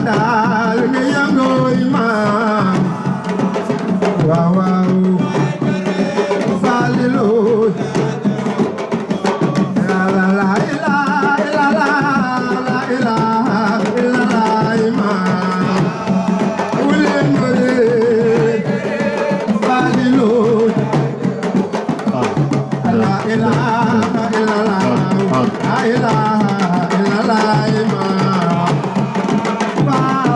daal nga yëngooy maam waaw waaw Falilu la la la la la la maam wuleen wuleen Falilu la ilaha illallah la ilaha illallah maam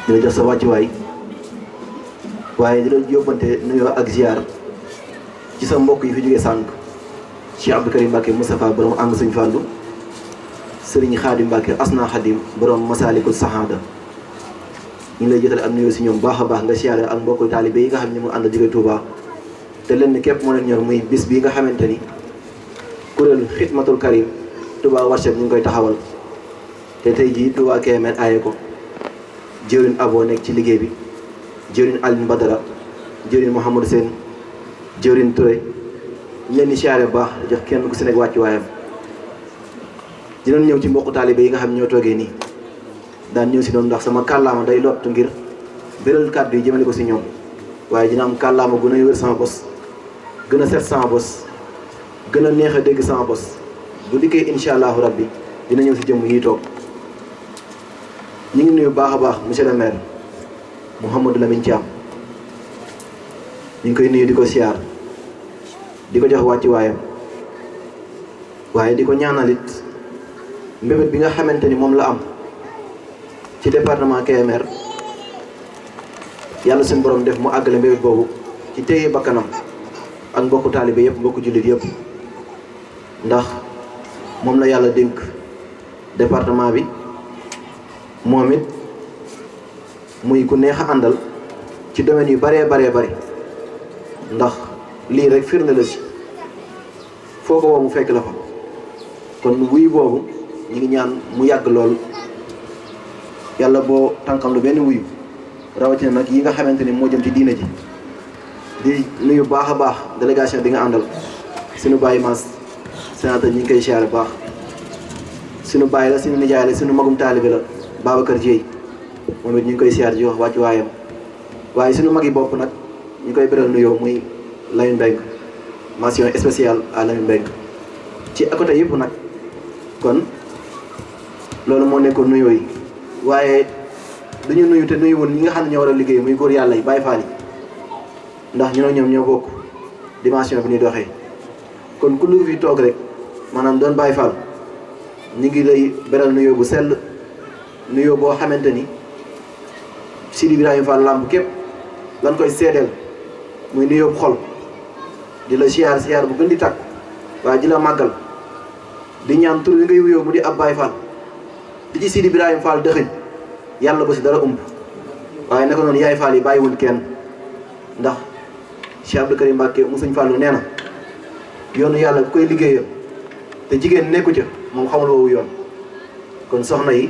dina jox sa wàccuwaay waaye dina yóbbante nuyoo ak ziar ci sa mbokk yi fi jógee sànq Cheikh Abdou Karim Mbacke Moustapha borom ànd Sëñ Fallu Serigne Khadim Mbacke Asna Khadim borom Masalikul Sahada ñu ngi lay jotale ak nuyoo si ñoom baax a baax nga siyaare ak mbokku taalibe yi nga xam ne mu ànd jóge Touba te lenn képp moo leen ñor muy bis bii nga xamante ni kuréel Xidmatul Karim Touba Worship ñu ngi koy taxawal te tey jii Touba Kébémer aaye ko jëwriñ Abo nekk ci liggéey bi jëwriñ Aline Badara jëwriñ Mouhamadou Sène jëwriñ Touré ñu leen di siyaare bu baax jox kenn ku si nekk wàccu waayam dinañ ñëw ci mbokku taalibe yi nga xam ne ñoo toogee nii daan ñëw si doon ndax sama kàllaama day lott ngir béral kàddu yi jëmale ko si ñoom waaye dina am kàllaama gën a wér sama bos gën a set sama bos gën a neex a dégg sama bos bu dikkee incha allahu rabbi dina ñëw si jëmm yi toog ñu ngi nuyu baax a baax monsieur le maire Mouhamadou Lamine Thiam ñu ngi koy nuyu di ko siyaar di ko jox wàcci waayam waaye di ko ñaanalit mbébét bi nga xamante ni moom la am ci département Kébémer yàlla suñu borom def mu àggale mbébét boobu ci téye bakkanam ak mbokku taalibe yëpp mbokku jullit yëpp ndax moom la yàlla dénk département bi moom it muy ku neex a àndal ci domaine yu baree bari ndax lii rek firnde la si foo ko woo mu fekk la fa kon wuy boobu ñu ngi ñaan mu yàgg lool yàlla boo tànkam lu benn wuyu rawatina nag yi nga xamante ni moo jëm ci diina ji di nuyu baax a baax délégation bi nga àndal suñu bàyyi maas sénateur ñi ngi koy siyaare baax suñu bàyyi la suñu nijaay la suñu magum taalibe la Babacar Dieye moom it ñu ngi koy siyaar ji wax wàccu waayam waaye suñu mag yi bopp nag ñu koy beral nuyoo muy Lamine Mbengue mention spéciale à Lamine Mbengue ci à côté yëpp nag kon loolu moo nekkoon nuyoo yi waaye duñu nuyu te nuyu woon ñi nga xam ne ñoo war a liggéey muy góor yàlla yi Baye Fall yi ndax ñu ne ñoom ñoo bokk dimension bi ñuy doxee kon ku lu fi toog rek maanaam doon Baye Fall ñu ngi lay beral nuyoo bu sell nuyoo boo xamante ni Sidi Ibrahima Fall lamb képp lan koy seedeel muy nuyoo bu xol di la siyaar bu gën di tàkk waaye di la màggal di ñaan tur wi ngay wuyoo mu di ab Baye Fall di ci Sidi Ibrahima Fall dëxëñ yàlla ba si dara umb waaye naka noonu yaay Fall yi bàyyiwul kenn ndax Cheikh Abdou Karim Mbacke mu Sëñ Fallu nee na yoonu yàlla ku koy liggéeyal te jigéen nekku ca moom xamul woowu yoon kon soxna yi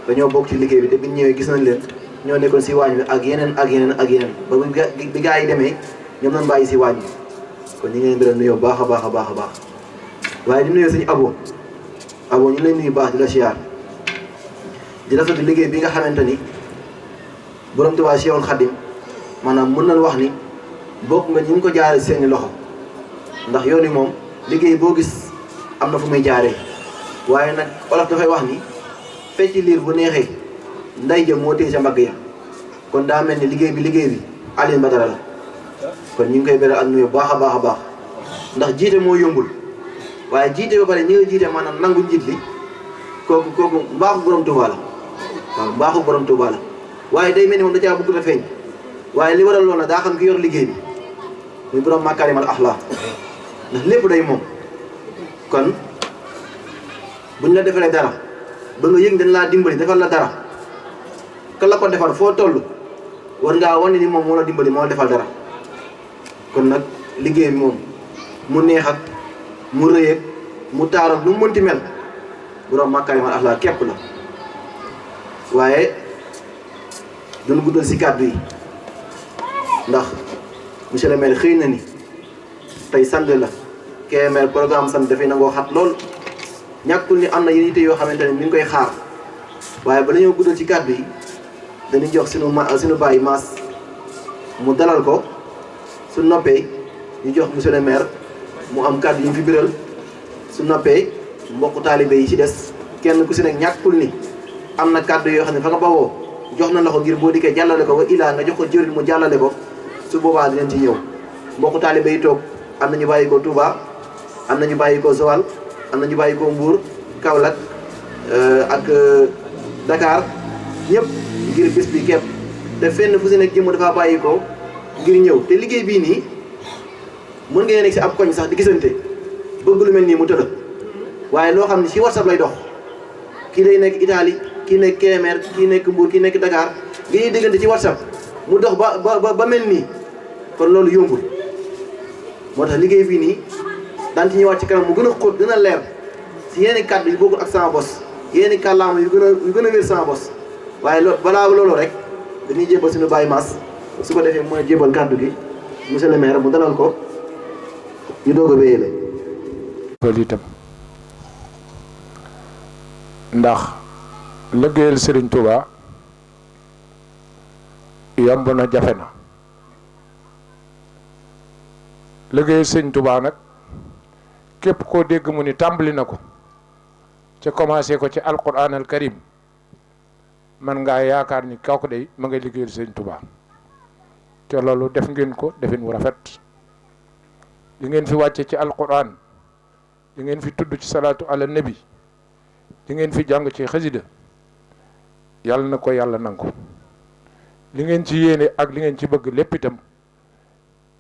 dañoo bokk ci liggéey bi te biñ ñëwee gis nañ leen ñoo nekkoon si waañ bi ak yeneen ba bi gaa yi demee ñoom nañ bàyyi si waañ bi kon ñu ngi leen di nuyoo baax a baax a baax a baax waaye di nuyoo suñu abo ñu ngi lay nuyu baax di la siyaar di rafetlu liggéey bi nga xamante ni borom Tuubaa Seexul Xadim maanaam mën nañ wax ni bokk nga ñi ngi ko jaaree seeni loxo ndax yoon wi moom liggéey boo gis am na fu muy jaaree waaye nag olof dafay wax ni fecc liir bu neexee nday jëm moo téye sa mbagg ya kon daa mel ni liggéey bi Alioune Badara la kon ñu ngi koy beral ak nuyu baax a baax a baax ndax jiite moo yombul waaye jiite ba pare ñi nga jiite maanaam nangu njiit li kooku mbaaxu borom Tuubaa la waaw mbaaxu borom Tuubaa la waaye day mel ni moom da caa bëgg a feeñ waaye li waral loolu nag daa xam ki yor liggéey bi muy borom makaarimal axlaaq ndax lépp day moom kon buñ la defalee dara ba nga yëg dañ laa dimbali defal la dara ka la ko defal foo toll war ngaa wane ni moom moo la dimbali moo la defal dara kon nag liggéey bi moom mu neex ak mu rëy ak mu taar ak lu mu mënti mel borom makaarimal axlaaq képp la waaye duñ guddal si kàddu yi ndax monsieur le maire xëy na ni tey samedi la Kébémer programme samedi dafay nangoo xat lool ñàkkul ni am na yenn yitte yoo xamante ne mi ngi koy xaar waaye bala ñoo guddal ci kàddu yi dañuy jox suñu bàyyi maas mu dalal ko su noppee ñu jox monsieur le maire mu am kàddu yi ñu fi biral su noppee mbokku taalibe yi ci des kenn ku si nekk ñàkkul ni am na kàddu yoo xam ne fa nga bawoo jox na la ko ngir boo dikkee jàllale ko wa ilaa nga jox ko jëriñ mu jàllale ko su boobaa dinañ ci ñëw mbokku taalibe yi toog am na ñu bàyyi ko Touba am na ñu bàyyi ko Joal am na ñu bàyyi ko Mbour Kaolack ak Dakar ñëpp ngir bis bi képp te fenn fu si nekk jëmm dafa bàyyi ko ngir ñëw te liggéey bii nii mën nga nekk si ab koñ sax di gisante bëgg lu mel nii mu tëdd waaye loo xam ne si WhatsApp lay dox kii day nekk Italie kii nekk Kébémer kii nekk Mbour kii nekk Dakar ngi ñuy diggante ci WhatsApp mu dox ba mel nii kon loolu yombul moo tax liggéey bii nii daan ci ñëwaat ci kanam mu gën a xóot gën a leer si yenn kàddu yu bokkul ak sama bos yenn kàllaama yu gën a wér sama bos waaye loolu balaa loolu rek dañuy jébal suñu bàyyi maas su ko defee mooy jébal kàddu gi monsieur le maire mu dalal ko ñu doog a wéyale loolu itam ndax liggéeyal Serigne Touba yomb na jafe na liggéeyal Serigne Touba nag képp koo dégg mu ni tàmbali na ko ca commencé ko ci alquran al karim man ngaa yaakaar ni kooku day ma ngay liggéeyal Serigne Touba te loolu def ngeen ko defin wu rafet li ngeen fi wàcce ci alquran li ngeen fi tudd ci salaatu ala nabi li ngeen fi jàng ci xasida yàlla na ko yàlla nangu li ngeen ci yéene ak li ngeen ci bëgg lépp itam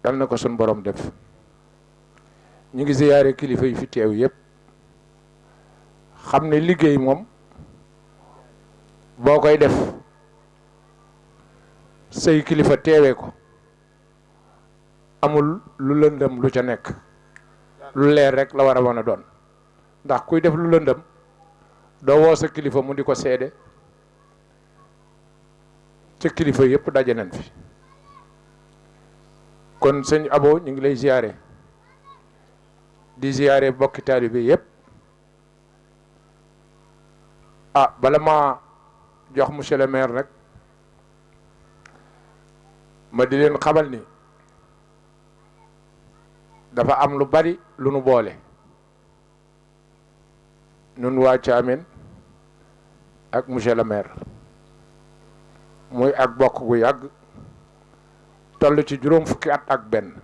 yàlla na ko sun borom def ñu ngi ziyaare kilifa yi fi teew yépp xam ne liggéey moom boo koy def say kilifa teewee ko amul lu lëndëm lu ca nekk lu leer rek la war a mën a doon ndax kuy def lu lëndëm doo woo sa kilifa mu di ko seede ca kilifa yëpp daje nañ fi kon sëñ Abo ñu ngi lay ziyaare di ziyaare bokki taalibe yëpp bala ma jox monsieur le maire nag ma di leen xamal ni dafa am lu bari lu nu boole nun waa Thiamène ak monsieur le maire muy ak bokk gu yàgg toll ci juróom fukki at ak benn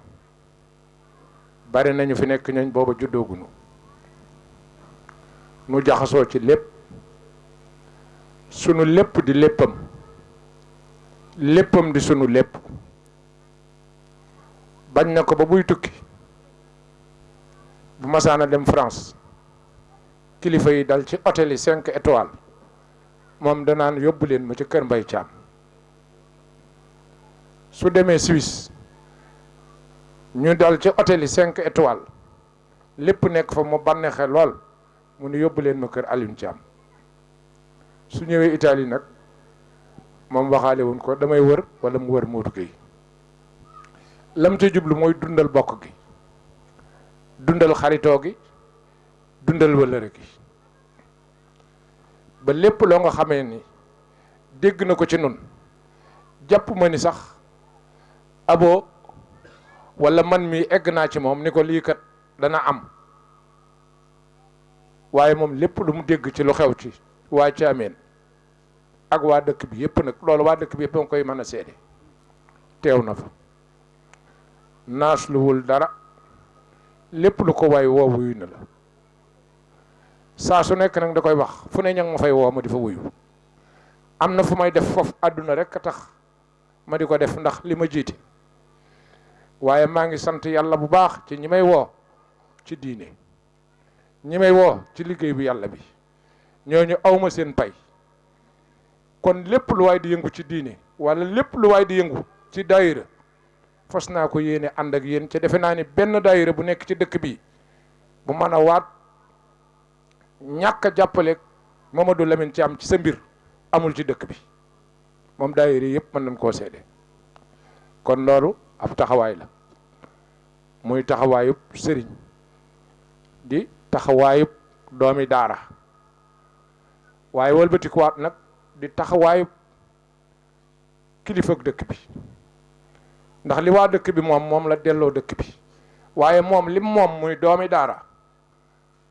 bari nañu fi nekk ñooñ booba juddoogunu nu jaxasoo ci lépp sunu lépp di léppam léppam di sunu lépp bañ na ko ba buy tukki bu masaana dem France kilifa yi dal ci hôtel yi 5 étoiles moom danaan yóbbu leen ma ci kër Mbay Caam su demee Suisse ñu dal ci hôtel yi 5 étoiles lépp nekk fa mu bànneexe lool mu nu yóbbu leen ma kër Alioune Thiam su ñëwee Italie nag moom waxaale wuñ ko damay wër wala mu wër Modou Gueye lam ca jublu mooy dundal bokk gi dundal xaritoo gi dundal wëllëre gi ba lépp loo nga xamee ni dégg na ko ci nun jàpp ma ni sax abo wala man mi egg naa ci moom ni ko lii kat dana am waaye moom lépp lu mu dégg ci lu xew ci waa Thiamène ak waa dëkk bi yëpp nag loolu waa dëkk bi yëpp nga koy mën a seede teew na fa naas luwul dara lépp lu ko waay woo wuyu na la saa su nekk nag da koy wax fu ne ña ma fay woo ma di fa wuyu am na fu may def foofu àdduna rek a tax ma di ko def ndax li ma jiite waaye maa ngi sant yàlla bu baax ci ñi may woo ci diine ñi may woo ci liggéey bu yàlla bi ñooñu awma seen pay kon lépp lu waay di yëngu ci diine wala lépp lu waay di yëngu ci daayira fas naa ko yéene ànd ak yéen ca defe naa ni benn daayira bu nekk ci dëkk bi bu mën a waat ñàkk a jàppale Mamadou Lamine Thiam ci sa mbir amul ci dëkk bi moom daayira yëpp mën nañ koo seede kon loolu ab taxawaay la muy taxawaayub sëriñ di taxawaayub doomi daara waaye wëlbatikuwaat nag di taxawaayub kilifa dëkk bi ndax li waa dëkk bi moom la delloo dëkk bi waaye moom lim moom muy doomi daara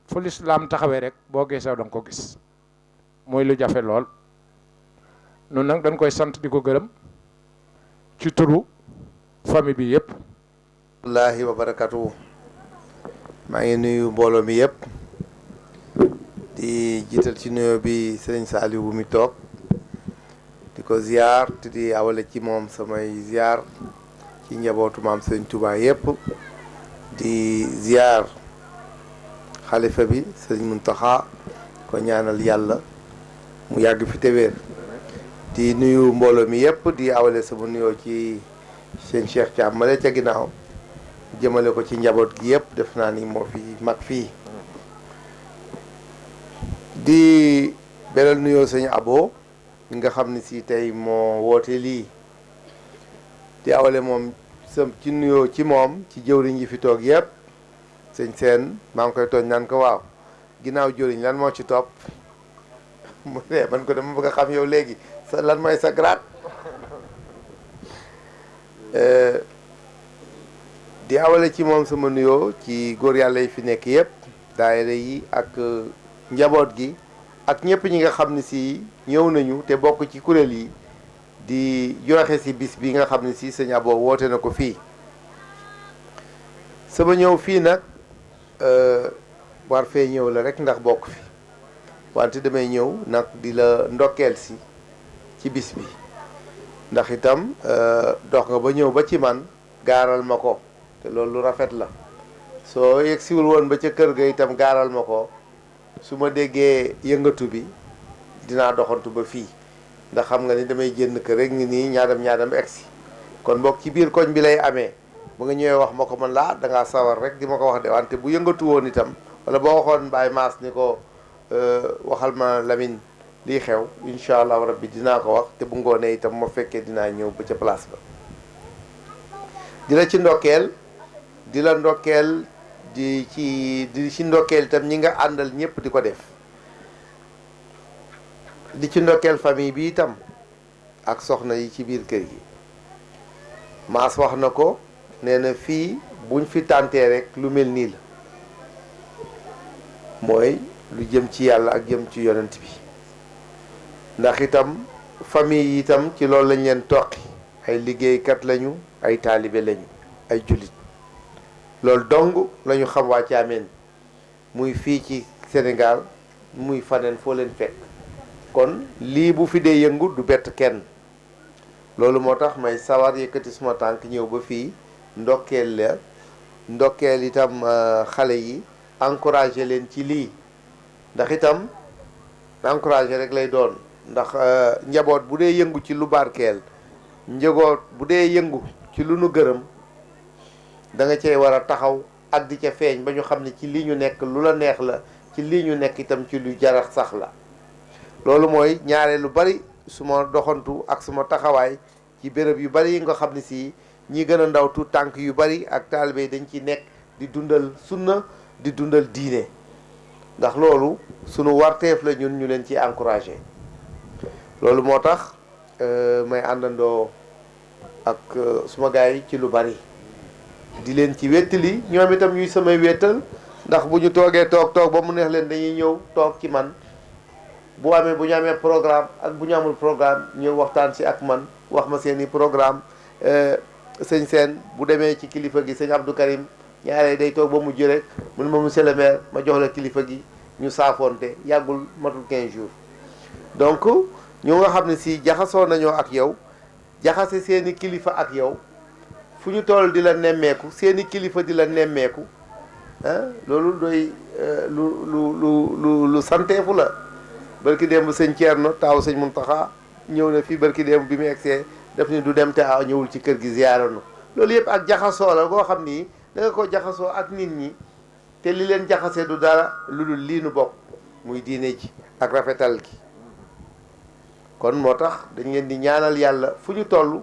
fu lislaam taxawee rek boo geesoo danga ko gis muy lu jafe lool nun nag dañ koy sant di ko gërëm ci turu famille bi yëpp wallaahi wa barakatuhu maa ngi nuyu mbooloo mi yëpp di jiital ci nuyoo bi sëriñ Saliou mi toog di ko ziar te di awale ci moom samay ziar ci njabootu maam sëriñ Touba yëpp di ziar xalifa bi sëriñ Muntaxa ko ñaanal yàlla mu yàgg fi te wér di nuyu mbooloo mi yëpp di awale sama nuyoo ci seen Cheikh Thiam male ca ginnaaw jëmale ko ci njaboot gi yëpp def naa ni moo fi mag fii di beral nuyoo sëñ Abo mi nga xam ne si tey moo woote lii di awale moom sam ci nuyoo ci moom ci jëwriñ yi fi toog yëpp sëñ seen maa ngi koy tooñ naan ko waaw ginnaaw jëwriñ lan moo ci topp mu ne man ko dama bëgg a xam yow léegi sa lan mooy sa grade di awale ci moom sama nuyoo ci góor yàlla yi fi nekk yëpp daayira yi ak njaboot gi ak ñëpp ñi nga xam ne si ñëw nañu te bokk ci kuréel yi di joxe si bis bi nga xam ne si sëñ Abo woote na ko fii sama ñëw fii nag war fee ñëw la rek ndax bokk fi wante damay ñëw nag di la ndokkeel si ci bis bi ndax itam dox nga ba ñëw ba ci man gaaral ma ko te loolu lu rafet la soo yegg siwul woon ba ca kër ga itam gaaral ma ko su ma déggee yëngatu bi dinaa doxantu ba fii ndax xam nga ni damay génn kër rek ngi nii ñaadam egsi kon mbokk ci biir koñ bi lay amee bu nga ñëwee wax ma ko man laa dangaa sawar rek di ma ko wax de wante bu yëngatu woon itam wala boo waxoon Baye Mass ni ko waxal ma Lamine lii xew incha allah rabbi dinaa ko wax te bu ngoonee itam ma fekkee dinaa ñëw ba ca place ba di la ci ndokkeel di la ndokkeel di ci ndokkeel itam ñi nga àndal ñëpp di ko def di ci ndokkeel famille bi itam ak soxna yi ci biir kër gi Mass wax na ko nee na fii buñ fi tàntee rek lu mel nii la mooy lu jëm ci yàlla ak jëm ci yonent bi ndax itam famille yi itam ci loolu lañ leen toqi ay liggéeykat lañu ay taalibe lañu ay jullit loolu dong lañu xam waa Thiamène muy fii ci Sénégal muy faneen foo leen fekk kon lii bu fi dee yëngu du bett kenn loolu moo tax may sawar yëkkati suma tànk ñëw ba fii ndokkeel la ndokkeel itam xale yi encouragé leen ci lii ndax itam encouragé rek lay doon ndax njaboot bu dee yëngu ci lu barkeel njaboot bu dee yëngu ci lu nu gërëm da nga cee war a taxaw ak di ca feeñ ba ñu xam ne ci lii ñu nekk lu la neex la ci lii ñu nekk itam ci lu jarax sax la loolu mooy ñaare lu bari suma doxantu ak suma taxawaay ci béréb yu bari yi nga xam ne si ñi gën a ndaw tu tànk yu bari ak taalibe dañ ci nekk di dundal sunna di dundal diine ndax loolu sunu warteef la ñun ñu leen ci encouragé loolu moo tax may àndandoo ak suma gars yi ci lu bari di leen ci wéttali ñoom itam ñuy samay wéttal ndax bu ñu toogee toog ba mu neex leen dañuy ñëw toog ci man bu ñu amee programme ak bu ñu amul programme ñëw waxtaan si ak man wax ma seeni programme sëñ seen bu demee ci kilifa gi sëñ Abdou Karim ñaaree day toog ba mujj rek mun ma monsieur le maire ma jox la kilifa gi ñu saafoonte yàggul matul 15 jours donc ñu nga xam ne si jaxasoo nañoo ak yow jaxase seeni kilifa ak yow fu ñu toll di la nemmeeku seeni kilifa di la nemmeeku loolu doy lu santeefu la barki démb sëñ Thierno taaw sëñ Mountakha ñëw na fii barki démb bi mu egsee def ni du dem te ñëwul ci kër gi ziyaaranu loolu yëpp ak jaxasoo la goo xam ni da nga ko jaxasoo ak nit ñi te li leen jaxasee du dara lu dul lii nu bokk muy diine ji ak rafetal gi kon moo tax dañ leen di ñaanal yàlla fu ñu toll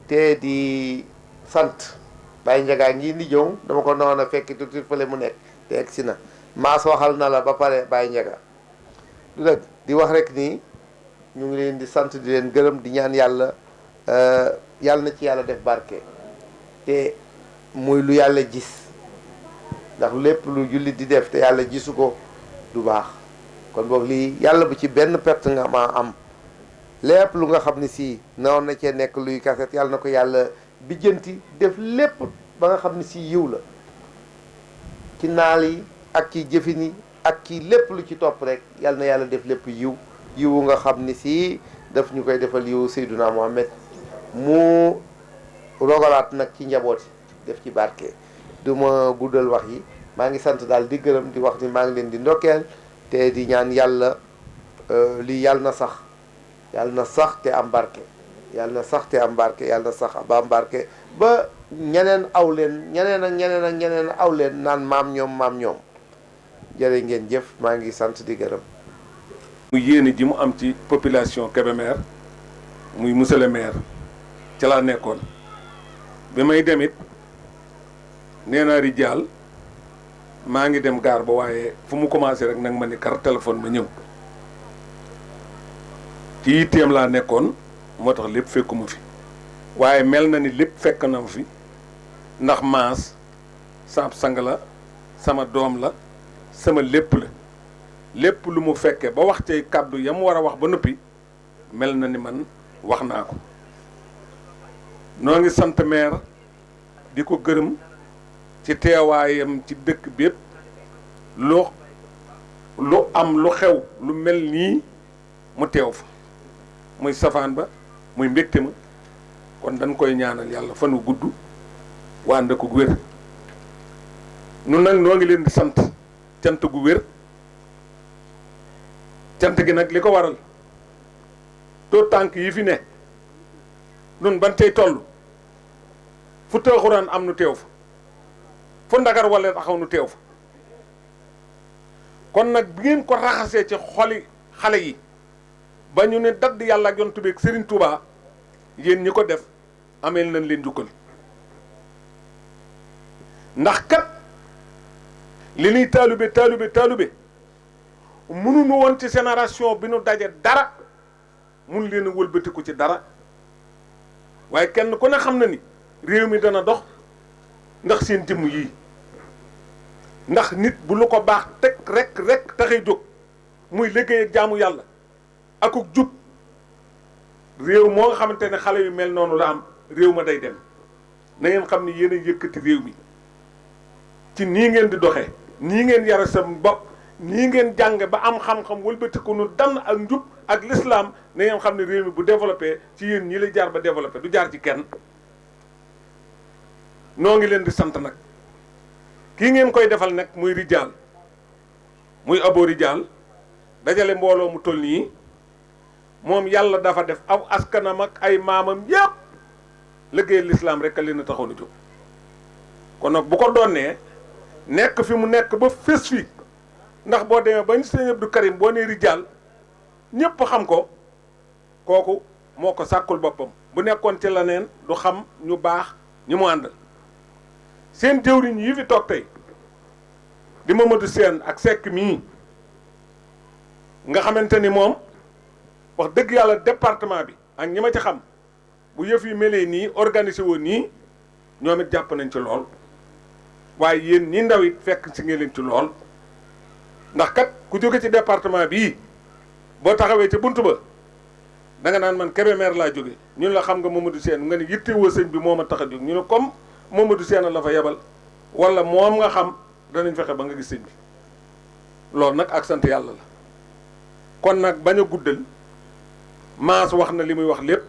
te di sant Baye Ndiaga ngi di ñëw dama ko noon a fekki tuuti fële mu nekk te egg si na maas waxal na la ba pare Baye Ndiaga du dëgg di wax rek nii ñu ngi leen di sant di leen gërëm di ñaan yàlla yàlla na ci yàlla def barke te muy lu yàlla gis ndax lépp lu jullit di def te yàlla gisu ko du baax kon boog lii yàlla bu ci benn perte nga ma am lépp lu nga xam ne si noonu na cee nekk luy kaset yàlla na ko yàlla bijjanti def lépp ba nga xam ne si yiw la ci naal yi ak ci jëfin yi ak ci lépp lu ci topp rek yàlla na yàlla def lépp yiwu nga xam ne si daf ñu koy defal yiwu Seyduna Muhammad mu rogalaat nag ci njaboot yi def ci barke du ma guddal wax yi maa ngi sant daal di gërëm di wax ni maa ngi leen di ndokkeel te di ñaan yàlla lii yàlla na sax te am barke yàlla na sax te am barke yàlla na sax ba am barke ba ñeneen aw leen ñeneen aw leen naan maam ñoom jërë ngeen jëf maa ngi sant di gërëm. mu yéene ji mu am ci population Kébémer muy monsieur le maire ca laa nekkoon bi may demit nee naa rijaal maa ngi dem gaar ba waaye fu mu commencé rek nag ma ni kar téléphone ma ñëw ci yitteem laa nekkoon moo tax lépp fekkuma fi waaye mel na ni lépp fekk na ma fi ndax maas sama sang la sama doom la sama lépp la lépp lu mu fekke ba wax ci kàddu ya mu war a wax ba noppi mel na ni man wax naa ko noo ngi sant maire di ko gërëm ci teewaayam ci dëkk bi yëpp lu am lu xew lu mel nii mu teew fa muy safaan ba muy mbégte ma kon dañ koy ñaanal yàlla fan wu gudd waa ànd ko wér nun nag noo ngi leen di sant cant gu wér cant gi nag li ko waral too tànk yi fi ne nun ban tey toll fu taaxuraan am nu teew fa fu ndagar wala taxaw nu teew fa kon nag bi ngeen ko raxasee ci xoli xale yi ba ñu ne dadd yàlla ak yonent bi ak Serigne Touba yéen ñi ko def ameel nañ leen jukkal ndax kat li ñuy taalube mënuñu woon ci génération bi nu daje dara mun leen a wëlbatiku ci dara waaye kenn ku ne xam na ni réew mi dana dox ndax seen jëmm yii ndax nit bu lu ko baax teg rek taxay jóg muy liggéey ak jaamu yàlla akuk jub réew moo nga xamante ne xale yu mel noonu la am réew ma day dem na ngeen xam ni yéen a yëkkati réew mi ci nii ngeen di doxee nii ngeen yara sa bopp nii ngeen jàng ba am xam-xam wëlbatiku nu dann ak njub ak l'islam na ngeen xam ne réew mi bu développé ci yéen ñi la jaar ba développé du jaar ci kenn noo ngi leen di sant nag kii ngeen koy defal nag muy rijaal muy abo rijaal dajale mbooloo mu toll nii moom yàlla dafa def aw askanam ak ay maamam yépp liggéey l'islam rek a leen a taxoon a jóg kon nag bu ko doonee nekk fi mu nekk ba fés fi ndax boo demee ba ñu sëñ Abdou Karim boo nee rijaal ñépp xam ko kooku moo ko sàkkul boppam bu nekkoon ci la neen du xam ñu baax ñi mu àndal seen jëwriñ yi fi toog tey di Mamadou Sène ak Seck mii nga xamante ni moom wax dëgg yàlla département bi ak ñi ma ci xam bu yëf yi melee nii organisé woon nii ñoom it jàpp nañ ci lool waaye yéen ñi ndaw it fekk si ngeen leen ci lool ndax kat ku jóge ci département bii boo taxawee ci buntu ba da nga naan man Kébémer laa jóge ñun la xam nga Mamadou Sène nga ni yittewoo sëñ bi moo ma tax a jóg ñu ne comme Mamadou Sène la fa yebal wala moom nga xam danañ fexe ba nga gis sëñ bi loolu nag ak sant yàlla la kon nag bañ a guddal maas wax na li muy wax lépp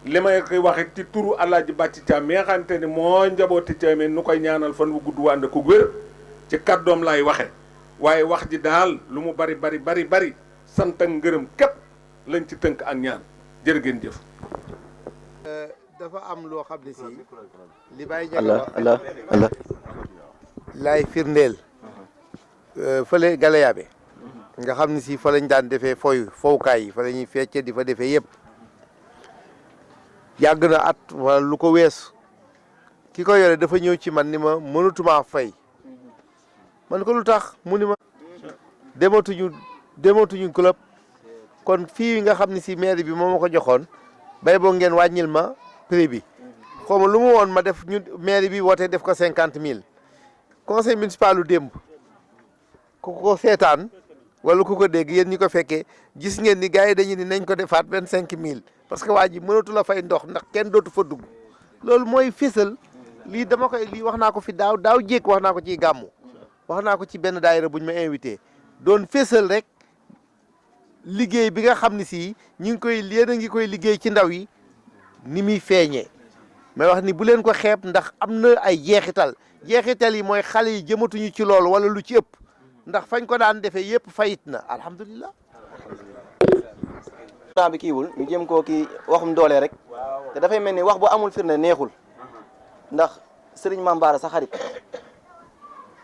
li may koy waxe ci turu Alaaji Bàcci Caam mi nga xamante ni moo njabooti Caamee nu koy ñaanal fan wu gudd wànd ku wér ci kàddoom laay waxe waaye wax ji daal lu mu bari bari sant ak ngërëm képp lañ ci tënk ak ñaan jërë ngeen jëf. dafa am loo xam ne si li bàyyi njëkk wax laay firndeel fële Galayaabe nga xam ne si fa lañ daan defee fowukaay yi fa la ñuy fecce di fa defee yëpp yàgg na at wala lu ko weesu ki ko yore dafa ñëw ci man ni ma mënatumaa fay man ko lu tax mu ni ma dematuñu club kon fii nga xam ne si mairie bi moo ma ko joxoon bay boo ngeen wàññil ma prix bi xaw ma lu mu woon ma def ñu mairie bi woote def ko 50 000 conseil municipal lu démb ku ko seetaan wala ku ko dégg yéen ñi ko fekkee gis ngeen ni gars yi dañu ni nañ ko defaat 25 000 parce que waa ji mënatu la fay ndox ndax kenn dootu fa dugg loolu mooy fésal lii lii wax naa ko fi daaw jékk wax naa ko ci gàmmu wax naa ko ci benn daayira bu ñu ma invité doon fésal rek liggéey bi nga xam ne si ñi ngi koy yéen a ngi koy liggéey ci ndaw yi ni muy feeñee may wax ni bu leen ko xeeb ndax am na ay jeexital yi mooy xale yi jëmatuñu ci loolu wala lu ci ëpp ndax fañ ko daan defee yëpp fayit na alhamdulilah. temps bi kiiwul ñu jëm koo kii waxum doole rek te dafay mel ni wax bu amul firnde neexul ndax sëriñ Mame Bara sa xarit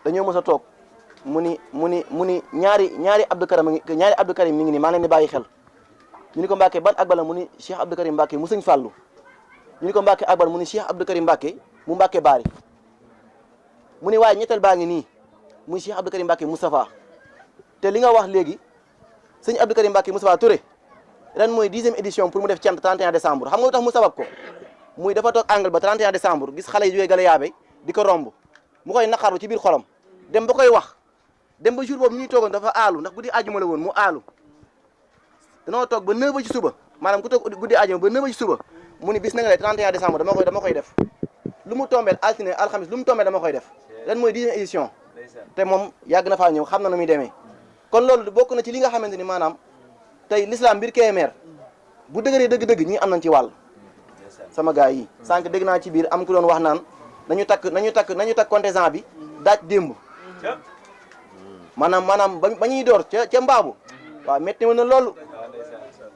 dañoo mës a toog mu ni ñaari Abdou Karim mi ngi nii maa ngi leen di bàyyi xel ñu ni ko Mbàkke ban ak bala mu ni Cheikh Abdou Karim Mbàkke mu sëñ Fàllu ñu ni ko Mbàkke ak bala mu ni Cheikh Abdou Karim Mbàkke mu Mbàkke Baari mu ni waaye ñetteel baa ngi nii muy Cheikh Abdou Karim Mbàkke Moustapha te li nga wax léegi sëñ Abdou Karim Mbàkke Moustapha Touré ren mooy 10e édition pour mu def cant 31 décembre xam nga lu tax mu sabab ko muy dafa toog angle ba 31 décembre gis xale yi jógee Galayaabe di ko romb mu koy naqarlu ci biir xolam dem ba koy wax dem ba jour boobu ñuy toogoon dafa aalu ndax guddi àjjuma la woon mu aalu danoo toog ba 9 ci suba maanaam ku toog guddi àjjuma ba 9 ci suba mu ni bis na nga lay 31 décembre dama koy def lu mu tombeel altine alxamis lu mu tombeel dama koy def ren mooy 10e édition te moom yàgg na faa ñëw xam na nu muy demee kon loolu bokk na ci li nga xamante ni maanaam tey l'islam mbir Kébémer bu dëgëree dëgg-dëgg ñi am nañ ci wàll sama gars yi sànq dégg naa ci biir am ku doon wax naan nañu takk contingent bi daaj démb maanaam ba ñuy door ca mbaabu waaw métti woon na loolu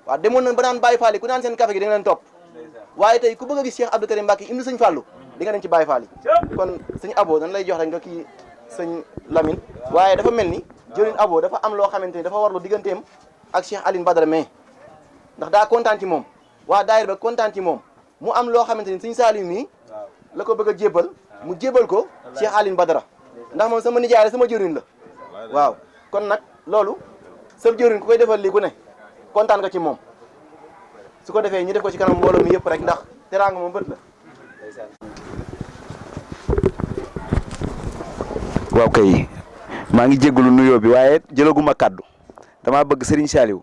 waaw demoon nañ ba naan Baye Fall yi ku naan seen café gi da nga leen topp waaye tey ku bëgg a gis Cheikh Abdou Karim Mbacke indi sëñ Fallou di nga dem ci Baye Fall yi kon sëñ Abo dañ lay jox rek nga kii sëñ Lamine waaye dafa mel ni jëriñ Abo dafa am loo xamante ni dafa warlu digganteem ak Cheikh Aline Badara mais ndax daa kontaan ci moom waa daayir ba kontaan ci moom mu am loo xamante ni sëñ Saliou mii la ko bëgg a jébbal mu jébbal ko Cheikh Aline Badara ndax moom sama nijaay la sama jëriñ la waaw kon nag loolu sa jëriñ ku koy defal lii ku ne kontaan nga ci moom su ko defee ñu def ko ci kanam mbooloo mi yëpp rek ndax teraanga moom bët la. waaw kay maa ngi jégalu nuyoo bi waaye jëlaguma kàddu damaa bëgg Serigne Saliou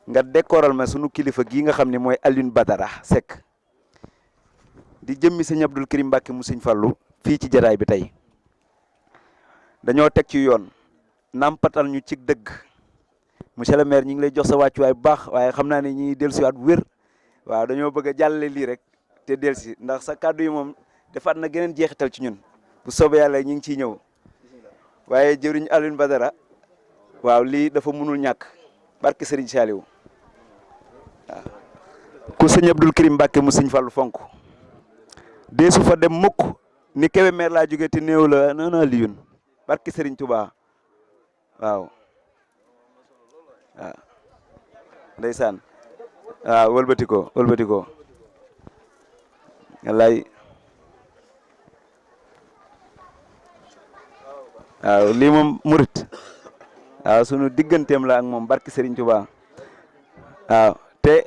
nga décoral ma sunu kilifa gii nga xam ne mooy Alioune Badara Seck di jëmmi sëñ Abdou Karim Mbacke mu sëñ Fallou fii ci jataay bi tey dañoo teg ci yoon nampatal ñu ci dëgg monsieur le maire ñi ngi lay jox sa wàccuwaay bu baax waaye xam naa ne ñi dellusiwaat bu wér waaw dañoo bëgg a jàllale lii rek te dellusi ndax sa kàddu yi moom defaat na geneen jeexital ci ñun bu soobee yàlla ñu ngi ciy ñëw waaye jëriñ Alioune Badara waaw lii dafa mënul ñàkk barke Serigne Saliou waaw ku sëñ Abdou Karim Mbacke mu sëñ Fallou fonk deesu fa dem mukk ni Kébémer laa jógee te néew la non Alioune barke Serigne Touba waaw ndeysaan waaw wëlbati ko wallaay waaw lii moom murit waaw sunu digganteem la ak moom barki Serigne Touba waaw te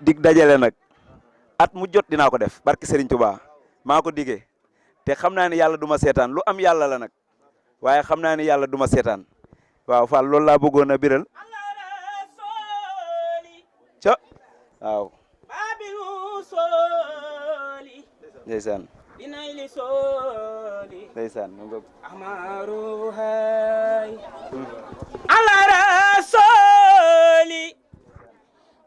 dig dajale nag at mu jot dinaa ko def barki Serigne Touba maa ko digee te xam naa ne yàlla du ma seetaan lu am yàlla la nag waaye xam naa ne yàlla du ma seetaan waaw Fall loolu laa bëggoon a biral ca waaw ndeysaan ndeysaan amaru hay ala rasuli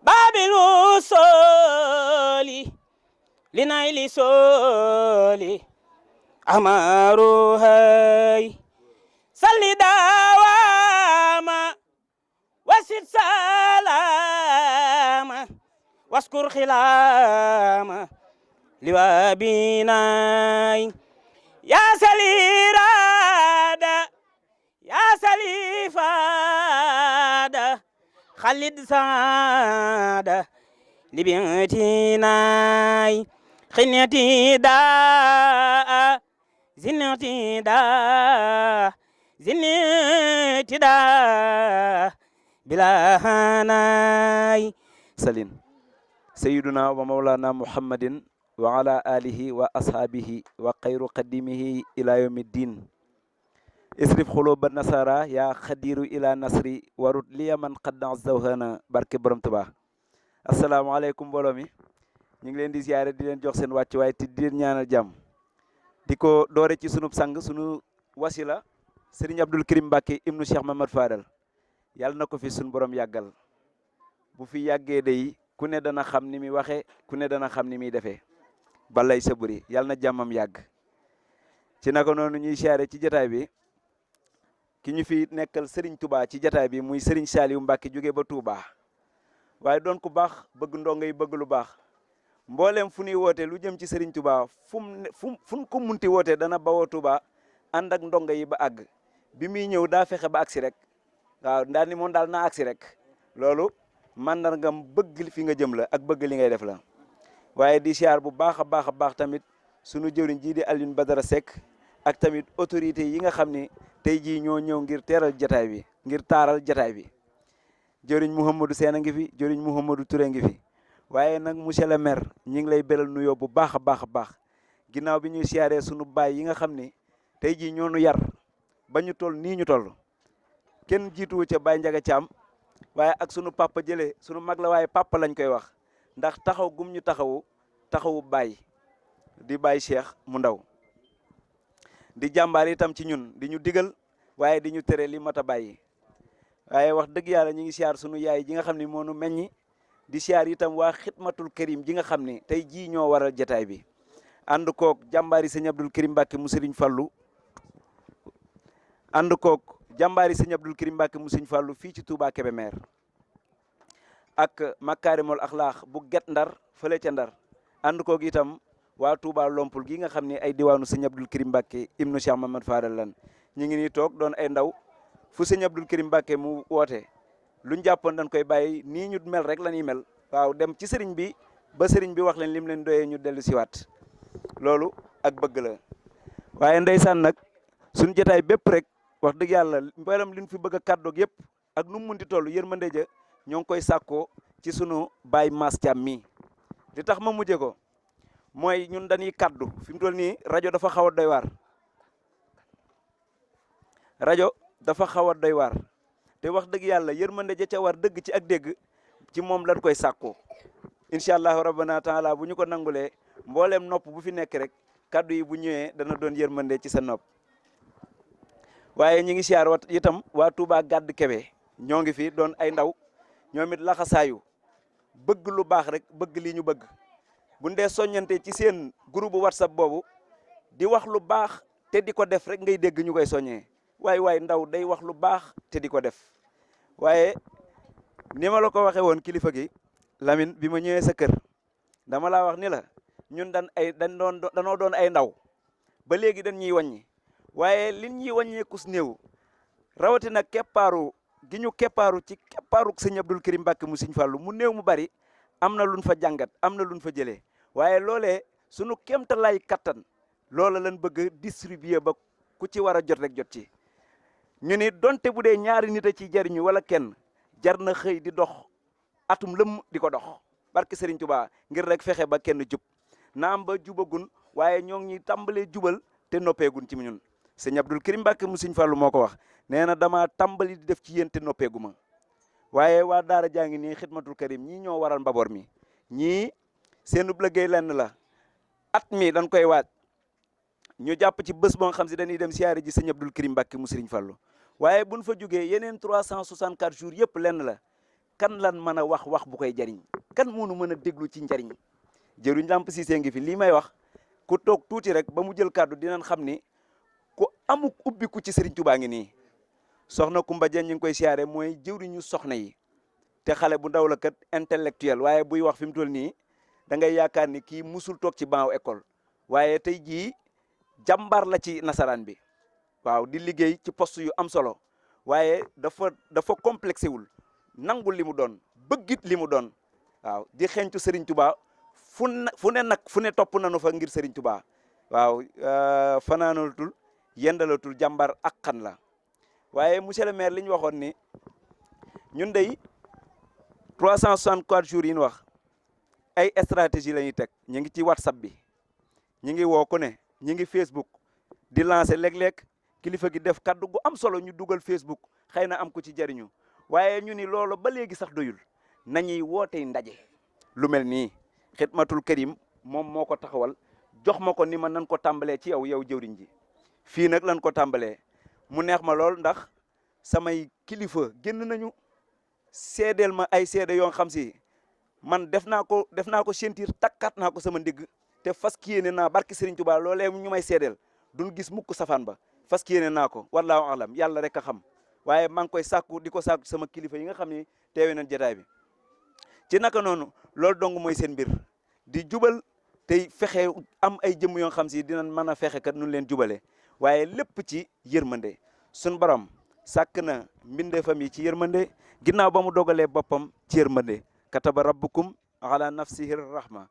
babil usuli linayli soli amaru hay salli dawama wasit salama waskur khilama liwabinay ya salirada ya salifada khalid sada libintinay khinyati da zinati da bilahanay salin sayyiduna wa maulana muhammadin wa ala alihi wa ashabihi wa khayru qadimihi ila yawmiddin isrif khuluba nasara ya khadiru ila nasri warut liya man qadda zawhana barke borom Tuubaa asalaamaaleykum mbooloo mi ñu ngi leen di ziyaare di leen jox seen wàcc waaye te di leen ñaanal jàmm di ko doore ci sunub sang sunu wasila Serigne Abdoul Karim Mbacké ibnu Cheikh Mamad Fadal yàlla na ko fi sunu borom yàggal bu fi yàggee day ku ne dana xam ni muy waxe ku ne dana xam ni muy defee balay sa buri yàlla na jàmmam yàgg ci naka noonu ñuy siyaare ci jataay bi ki ñu fi nekkal Serigne Touba ci jataay bi muy Serigne Saliou Mbacké jóge ba Touba waaye doon ku baax bëgg ndongo yi bëgg lu baax mboolem fu ñuy woote lu jëm ci Serigne Touba fu mu ko munti woote dana bawoo Touba ànd ak ndongo yi ba àgg bi muy ñëw daa fexe ba agsi rek waaw daal ni moom daal naa agsi rek loolu mandargam bëgg fi nga jëm la ak bëgg li ngay def la waaye di siyaar bu baax a baax tamit sunu jëwriñ jii di Alioune Badara Seck ak tamit autorité yi nga xam ni tey jii ñoo ñëw ngir teeral jataay bi ngir taaral jataay bi jëwriñ Mouhamadou Sène a ngi fi jëwriñ Mouhamadou Touré ngi fi waaye nag monsieur le maire ñi ngi lay beral nuyoo bu baax a baax ginnaaw bi ñuy siyaaree sunu baay yi nga xam ni tey jii ñoo nu yar ba ñu toll nii ñu toll kenn jiituwu ca Baye Ndiaga Thiam waaye ak sunu papa jëlee sunu mag la waaye papa lañ koy wax ndax taxaw gum ñu taxawu Baye di Baye Cheikh mu ndaw di jàmbaar itam ci ñun di ñu digal waaye di ñu tere li mat a bàyyi waaye wax dëgg yàlla ñu ngi siyaar sunu yaay ji nga xam ni moo nu meññi di siyaar itam waa xidmatul karim ji nga xam ni tey jii ñoo waral jataay bi ànd koog jàmbaari sëñ Abdoul Karim Mbacké mu Sëriñ Fallu ànd koog jàmbaari sëñ Abdoul Karim Mbacké mu Sëriñ Fallu fii ci Touba Kébémer ak makaarimul axlaax bu Guet Ndar fële ca Ndar ànd koog itam waa Touba Lompul gi nga xam ne ay diwaanu sëñ Abdoul Karim Mbacké ibnu Cheikh Mamad Fadal lan ñu ngi nii toog doon ay ndaw fu sëñ Abdoul Karim Mbacké mu woote luñ jàppoon dañ koy bàyyi nii ñu mel rek la ñuy mel waaw dem ci sëriñ bi ba sëriñ bi wax leen lim leen doyee ñu dellu siwaat loolu ak bëgg la waaye ndeysaan nag suñ jotaay bépp rek wax dëgg yàlla mboolem liñ fi bëgg a kàddoog yëpp ak nu mu munti toll yërmande ja ñoo ngi koy sàkkoo ci sunu baay Mass Thiam mii li tax ma mujje ko mooy ñun dañuy kàddu fi mu toll nii rajo dafa xaw a doy waar rajo dafa xaw a doy waar te wax dëgg yàlla yërmande ja ca war dëgg ci ak dégg ci moom lañ koy sàkkoo incha allahu rabbana taala bu ñu ko nangulee mbooleem nopp bu fi nekk rek kaddu yi bu ñëwee dana doon yërmande ci sa nopp waaye ñi ngi siyaar wat itam waa Touba Gàdd Kebe ñoo ngi fi doon ay ndaw ñoom it laxasaayu bëgg lu baax rek bëgg li ñu bëgg buñ dee soññante ci seen groupe WhatsApp boobu di wax lu baax te di ko def rek ngay dégg ñu koy soññee waaye ndaw day wax lu baax te di ko def waaye ni ma la ko waxee woon kilifa gi Lamine bi ma ñëwee sa kër dama laa wax ni la ñun danoo doon ay ndaw ba léegi dañ ñuy wàññi waaye liñ ñuy wàññeekus néew rawatina keppaaru gi ñu keppaaru ci keppaaruk sëñ Abdul Karim Mbàkke mu sëñ Fàllu mu néew mu bari am na luñ fa jàngat am na luñ fa jëlee waaye loolee sunu kéemtalaay kattan loola lañ bëgg a distribuer ba ku ci war a jot rek jot ci ñu ni donte bu dee ñaari nit a ci jariñu wala kenn jar na xëy di dox atum lëmm di ko dox barke Serigne Touba ngir rek fexe ba kenn jub naam ba jubagun waaye ñoo ngi ñuy tàmbalee jubal te noppeegun ci ñun sëñ Abdul Karim Mbàkke mu sëñ Fàllu moo ko wax nee na dama tàmbali di def ci yéen te noppeegu ma waaye waa daara jaa ngi nii xidmatul karim ñii ñoo waral mbaboor mi ñii seenub liggéey lenn la at mi dañ koy waaj ñu jàpp ci bés boo nga xam si dañuy dem siyaare ji sëñ Abdul Karim Mbàkke mu sëriñ Fàllu waaye buñ fa jógee yeneen 364 jours yëpp lenn la kan lan mën a wax bu koy jariñ kan mënu mën a déglu ci njariñ jëruñ Lamp Cissé ngi fi lii may wax ku toog tuuti rek ba mu jël kàddu dinañ xam ni ku amuk ubbiku ci Serigne Touba ngi nii soxna Kumba Dieng ñu ngi koy siyaare mooy jëwriñu soxna yi te xale bu ndaw la kat intellectuel waaye buy wax fi mu toll nii da ngay yaakaar ni kii musul toog ci banc école waaye tey jii jàmbaar la ci nasaraan bi waaw di liggéey ci poste yu am solo waaye dafa complexé wul nangul li mu doon bëggit li mu doon waaw di xeeñtu Serigne Touba fu ne topp nanu fa ngir Serigne Touba waaw fanaanalatul yendalatul jàmbaar ak xan la waaye monsieur le maire li ñu waxoon ni ñun day 364 jours yi ñu wax ay stratégie la ñuy teg ñu ngi ci WhatsApp bi ñu ngi woo ku ne ñu ngi Facebook di lancer léeg-léeg kilifa gi def kaddu gu am solo ñu dugal Facebook xëy na am ko ci jariñu waaye ñu ni loolu ba léegi sax doyul nañuy wootee ndaje lu mel nii xidmatul karim moom moo ko taxawal jox ma ko ni ma nan ko tàmbalee ci yow jëwriñ ji fii nag lan ko tàmbalee mu neex ma lool ndax samay kilifa génn nañu seedeel ma ay seede yoo xam si man def naa ko sentir takkaat naa ko sama ndigg te fas yéene naa barki Serigne Touba loolee ñu may seedeel duñ gis mukk safaan ba fas yéene naa ko wallaahu alam yàlla rek a xam waaye maa ngi koy sàkku di ko sàkku sama kilifa yi nga xam ne teewe nañ jotaay bi ci naka noonu loolu dong mooy seen mbir di jubal tey fexe am ay jëmm yoo xam si dinañ mën a fexe kat nun leen jubale waaye lépp ci yërmande sun borom sàkk na mbindeefam yi ci yërmande ginnaaw ba mu dogalee boppam ci yërmande kataba rabbukum ala nafsihi rahma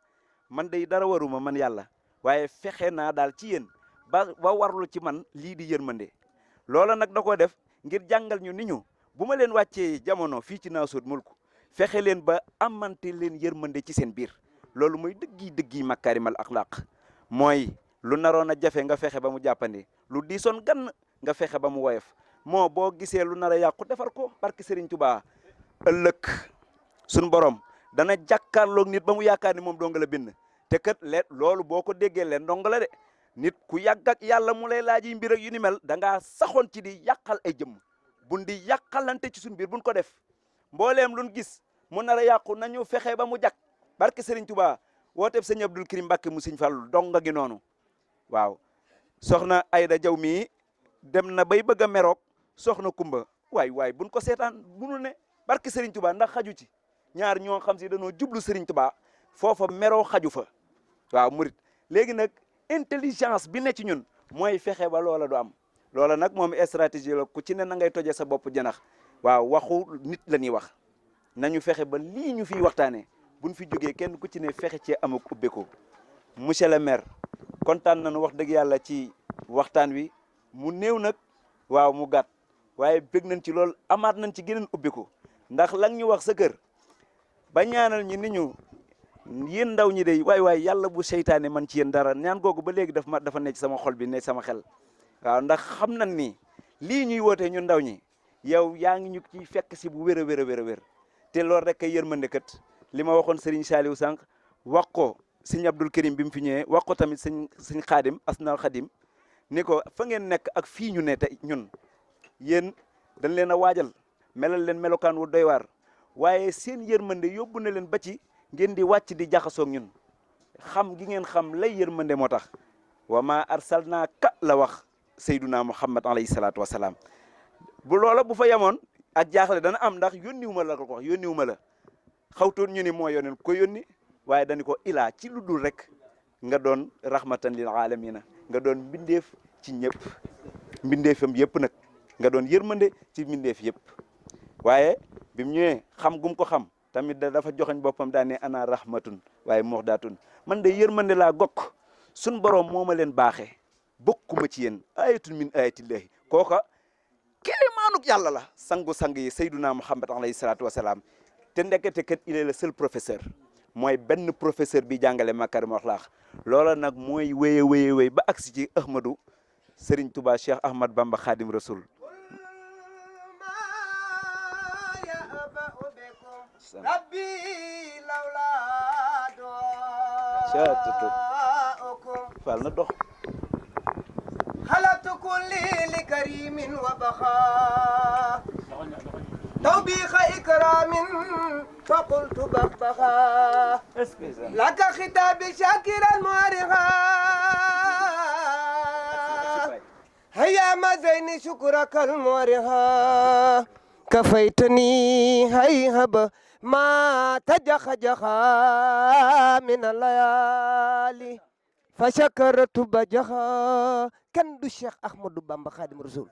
man day dara waruma man yàlla waaye fexe naa daal ci yéen ba warlu ci man lii di yërmande loola nag da ko def ngir jàngal ñu ni ñu bu ma leen wàccee jamono fii ci Naasut Mulku fexe leen ba amante leen yërmande ci seen biir loolu mooy dëggi makaarimal axlaaq mooy lu naroon a jafe nga fexe ba mu jàppandi lu diisoon gann nga fexe ba mu woyof moo boo gisee lu nar a yàqu defar ko barke Serigne Touba ëllëg suñ borom dana jàkkaarloog nit ba mu yaakaar ni moom dong la bind te kat loolu boo ko déggee leen dong la de nit ku yàgg ak yàlla mu lay laaji mbir ak yu ni mel da ngaa saxoon ci di yàqal ay jëmm buñ di yàqalante ci suñ biir buñ ko def mbooleem luñ gis mu nar a yàqu nañu fexe ba mu jak barke Serigne Touba wooteeb sëñ Abdul Karim Mbàkke mu sëñ Fallu donga gi noonu waaw soxna Ayda Jaw mii dem na bay bëgg a meroog soxna Kumba waay buñ ko seetaan bunu ne barke Serigne Touba ndax xaju ci ñaar ñoo xam si dañoo jublu Serigne Touba foofa meroo xaju fa waaw murit léegi nag intelligence bi ne ci ñun mooy fexe ba loola du am loola nag moom stratégie la ku ci ne na ngay toje sa bopp janax waaw waxu nit la ñuy wax nañu fexe ba lii ñu fiy waxtaanee buñ fi jógee kenn ku ci ne fexe cee am ak ubbeeku monsieur le maire kontaan nañu wax dëgg yàlla ci waxtaan wi mu néew nag waaw mu gàtt waaye bëgg nañ ci lool amaat nañ ci geneen ubbeeku ndax lan ñu wax sa kër ba ñaanal ñi ni ñu yéen ndaw ñi de waay yàlla bu seytaane man ci yéen dara ñaan googu ba léegi dafa ne ci sama xol bi ne sama xel waaw ndax xam nañ ni lii ñuy wootee ñun ndaw ñi yow yaa ngi ñu ci fekk si bu wér a wér te loolu rek ay yërmande kat li ma waxoon Serigne Saliou sànq wax ko sëñ Abdul Karim bi mu fi ñëwee wax ko tamit sëñ Xaadim Asnal Xaadim ni ko fa ngeen nekk ak fii ñu ne te ñun yéen dañ leen a waajal melal leen melokaan wu doy waar waaye seen yërmande yóbbu na leen ba ci ngeen di wàcc di jaxasoog ñun xam gi ngeen xam lay yërmande moo tax wa ma arsalnaaka la wax Seyduna Muhammad alayhi salaatu wasalaam bu loola bu fa yemoon ak jaaxle dana am ndax yónniwu ma la ko wax yónniwu ma la xawtoon ñu ni moo yónneen ko yónni waaye dañu ko ilaa ci lu dul rek nga doon rahmatan lil alamina nga doon mbindeef ci ñëpp mbindeefam yëpp nag nga doon yërmande ci mbindeef yëpp waaye bi mu ñëwee xam gum ko xam tamit dafa joxañ boppam daa ne ana rahmatun waaye muxdaatun man de yërmande laa gokk sun borom moo ma leen baaxee bokkuma ci yéen ayatun min ayatillahi kooka kéemaanuk yàlla la sangu-sang yi sayduna muhammad alayhi salaatu wasalaam te ndekete kat il est le seul professeur mooy benn professeur bi jàngale makarim axlaax loola nag mooy wéye ba agsi ci ahmadou Serigne Touba Cheikh Ahmad Bamba Khadim Rasoul fal na dox حلت كل لكريم وبخا توبيخ إكرام فقلت بخبخا لك خطاب شاكرا مارغا هيا ما زين شكرك المورها كفيتني هيهب ما تجخجخا من الليالي فشكرت بجخا كان دو الشيخ أحمد بامبا خادم رسول